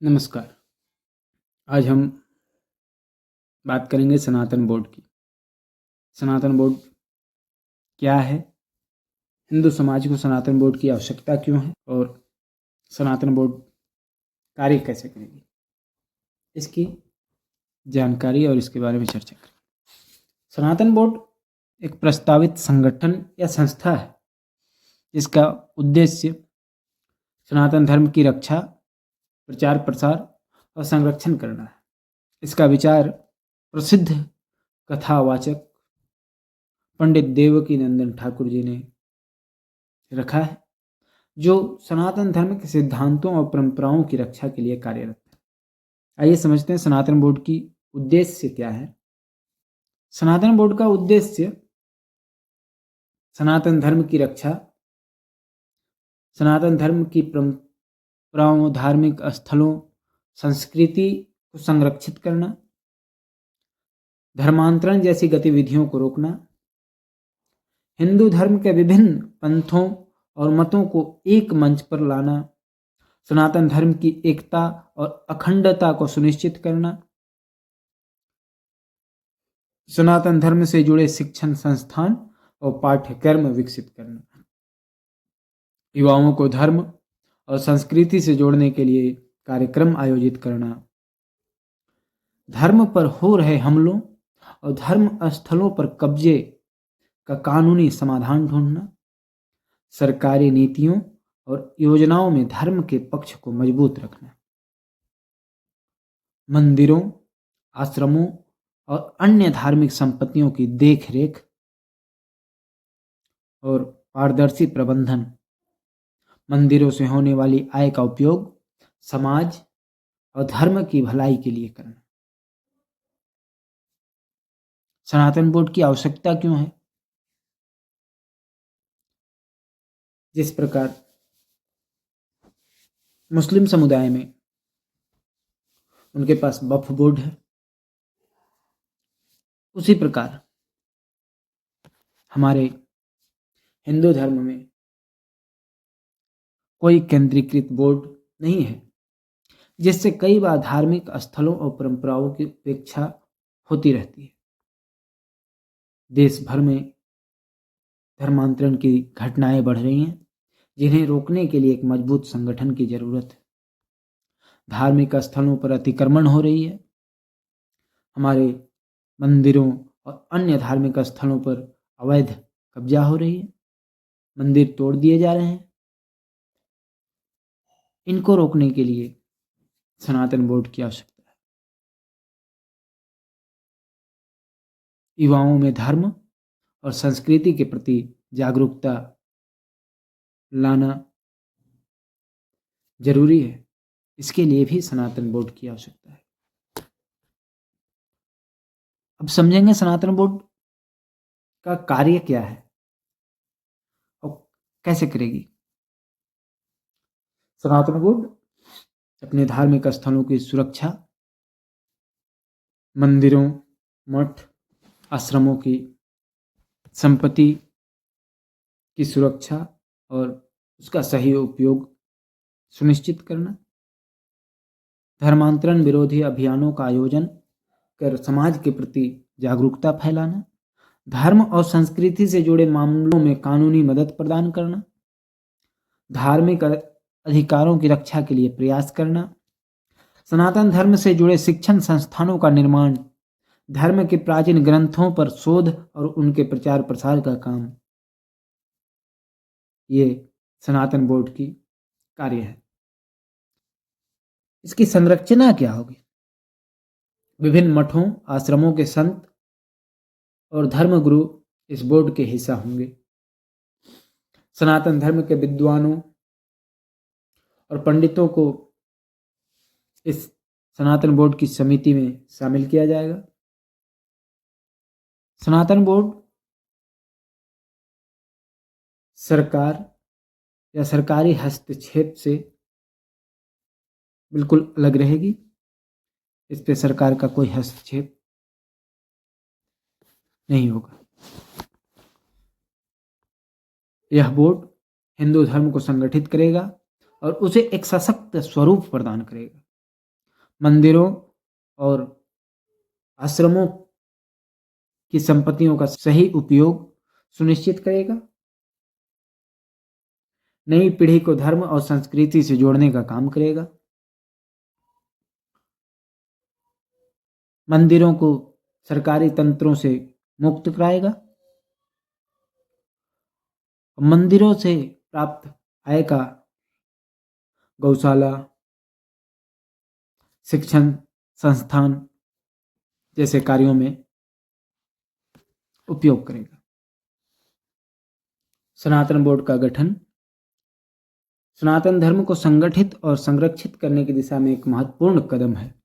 नमस्कार। आज हम बात करेंगे सनातन बोर्ड की। सनातन बोर्ड क्या है, हिंदू समाज को सनातन बोर्ड की आवश्यकता क्यों है और सनातन बोर्ड कार्य कैसे करेगी, इसकी जानकारी और इसके बारे में चर्चा करें। सनातन बोर्ड एक प्रस्तावित संगठन या संस्था है जिसका उद्देश्य सनातन धर्म की रक्षा, प्रचार प्रसार और संरक्षण करना है। इसका विचार प्रसिद्ध कथावाचक पंडित देवकी नंदन ठाकुर जी ने रखा है, जो सनातन धर्म के सिद्धांतों और परंपराओं की रक्षा के लिए कार्यरत है। आइए समझते हैं सनातन बोर्ड की उद्देश्य क्या है। सनातन बोर्ड का उद्देश्य सनातन धर्म की रक्षा, सनातन धर्म की परंपराओं, धार्मिक स्थलों, संस्कृति को संरक्षित करना, धर्मांतरण जैसी गतिविधियों को रोकना, हिंदू धर्म के विभिन्न पंथों और मतों को एक मंच पर लाना, सनातन धर्म की एकता और अखंडता को सुनिश्चित करना, सनातन धर्म से जुड़े शिक्षण संस्थान और पाठ्यक्रम विकसित करना, युवाओं को धर्म और संस्कृति से जोड़ने के लिए कार्यक्रम आयोजित करना, धर्म पर हो रहे हमलों और धर्म स्थलों पर कब्जे का कानूनी समाधान ढूंढना, सरकारी नीतियों और योजनाओं में धर्म के पक्ष को मजबूत रखना, मंदिरों, आश्रमों और अन्य धार्मिक संपत्तियों की देखरेख और पारदर्शी प्रबंधन, मंदिरों से होने वाली आय का उपयोग समाज और धर्म की भलाई के लिए करना। सनातन बोर्ड की आवश्यकता क्यों है? जिस प्रकार मुस्लिम समुदाय में उनके पास वक्फ बोर्ड है, उसी प्रकार हमारे हिंदू धर्म में कोई केंद्रीकृत बोर्ड नहीं है, जिससे कई बार धार्मिक स्थलों और परंपराओं की उपेक्षा होती रहती है। देश भर में धर्मांतरण की घटनाएं बढ़ रही हैं, जिन्हें रोकने के लिए एक मजबूत संगठन की जरूरत है। धार्मिक स्थलों पर अतिक्रमण हो रही है, हमारे मंदिरों और अन्य धार्मिक स्थलों पर अवैध कब्जा हो रही है, मंदिर तोड़ दिए जा रहे हैं। इनको रोकने के लिए सनातन बोर्ड की आवश्यकता है। युवाओं में धर्म और संस्कृति के प्रति जागरूकता लाना जरूरी है, इसके लिए भी सनातन बोर्ड की आवश्यकता है। अब समझेंगे सनातन बोर्ड का कार्य क्या है और कैसे करेगी। सनातन बोर्ड अपने धार्मिक स्थलों की सुरक्षा, मंदिरों, मठ, आश्रमों की संपत्ति की सुरक्षा और उसका सही उपयोग सुनिश्चित करना, धर्मांतरण विरोधी अभियानों का आयोजन कर समाज के प्रति जागरूकता फैलाना, धर्म और संस्कृति से जुड़े मामलों में कानूनी मदद प्रदान करना, धार्मिक अधिकारों की रक्षा के लिए प्रयास करना, सनातन धर्म से जुड़े शिक्षण संस्थानों का निर्माण, धर्म के प्राचीन ग्रंथों पर शोध और उनके प्रचार प्रसार का काम, ये सनातन बोर्ड की कार्य है। इसकी संरचना क्या होगी? विभिन्न मठों, आश्रमों के संत और धर्मगुरु इस बोर्ड के हिस्सा होंगे। सनातन धर्म के विद्वानों और पंडितों को इस सनातन बोर्ड की समिति में शामिल किया जाएगा। सनातन बोर्ड सरकार या सरकारी हस्तक्षेप से बिल्कुल अलग रहेगी। इस पे सरकार का कोई हस्तक्षेप नहीं होगा। यह बोर्ड हिंदू धर्म को संगठित करेगा और उसे एक सशक्त स्वरूप प्रदान करेगा। मंदिरों और आश्रमों की संपत्तियों का सही उपयोग सुनिश्चित करेगा। नई पीढ़ी को धर्म और संस्कृति से जोड़ने का काम करेगा। मंदिरों को सरकारी तंत्रों से मुक्त कराएगा। मंदिरों से प्राप्त आय का गौशाला, शिक्षण संस्थान जैसे कार्यों में उपयोग करेगा। सनातन बोर्ड का गठन सनातन धर्म को संगठित और संरक्षित करने की दिशा में एक महत्वपूर्ण कदम है।